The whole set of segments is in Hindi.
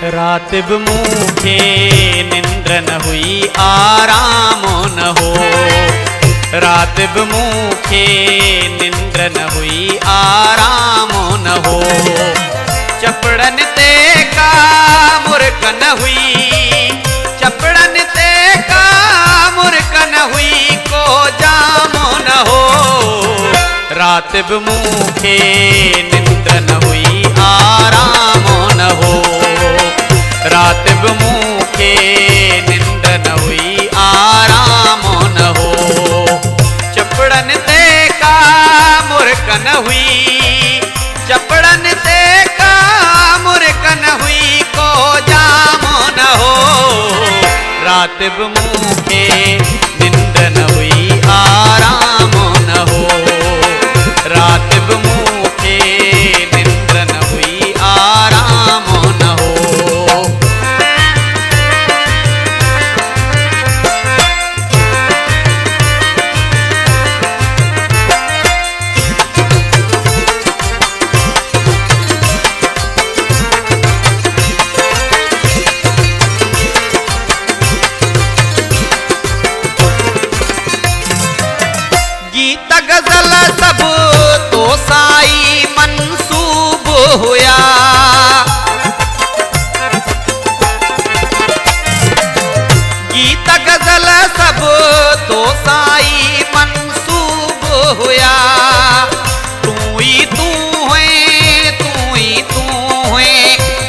रात भी मुखे निंद्र न हुई आराम न हो। रात भी मुखे निंद्र न हुई आराम न हो। चपड़न ते का मुर्क न हुई, चपड़न ते का मुर्क न हुई को जाम न हो। रात भी मुखे निंद्र न हुई आराम न हो। रात भी मुखे निंद्र न हुई आराम न हो। चपड़न ते का मुर्क न हुई, चपड़न ते का मुर्क न हुई को जाम न हो। रात भी मुखे निंद्र न हुई आराम न हो। रात भी मुखे निंद्र न हुई आराम न हो। गीत गजल सब तो साई मंसूब हुआ। गीत गजल सब तो साई मंसूब हुआ। तू ही तू है, तू ही तू है,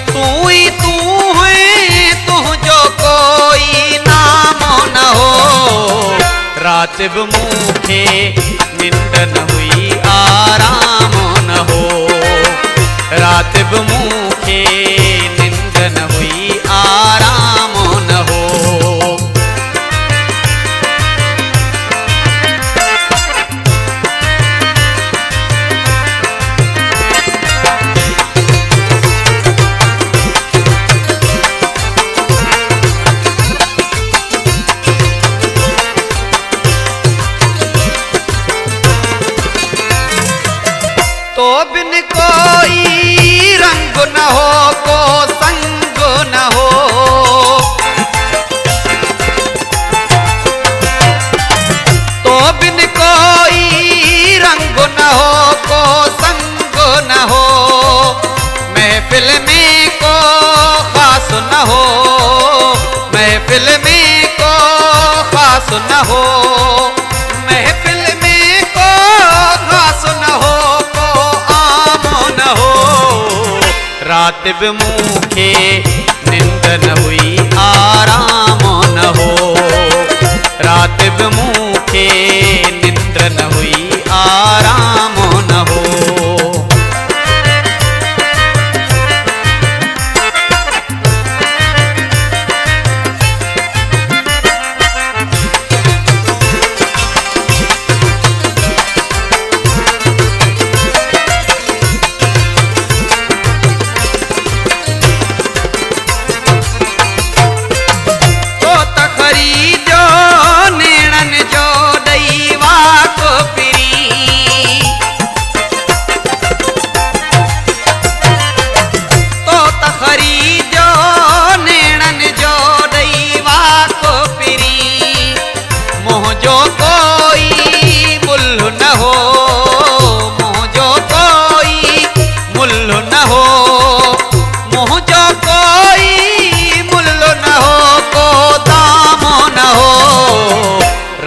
तू ही तू है, तू जो कोई नाम न हो। रात भी मुखे निंद्र न हुई आराम न हो। रात भी मुखे निंद्र न हुई आराम न हो। तो बिन कोई रंग न हो को संग न हो। तो बिन कोई रंग न हो को संग न हो। महफिल में को खास न हो, महफिल में को खास न हो। महफिल में को खास न हो, रात भी मुखे निंद्र न हुई आराम न हो। रात भी मुखे निंद्र न हुई आराम न हो।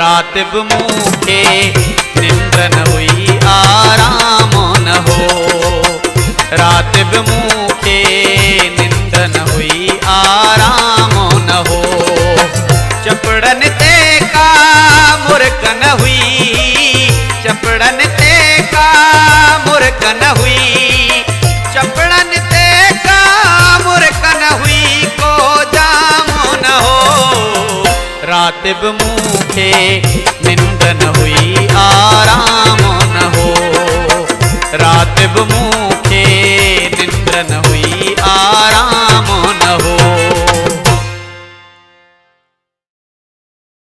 रात भी मुखे निंद्र न हुई आराम न हो। रात भी मुखे निंद्र न हुई आराम न हो। चपड़न ते का मुर्क न हुई, चपड़न ते का मुर्क न हुई। चपड़न ते का मुर्क न हुई को जाम न हो। रात भी मुखे निंद्र न हुई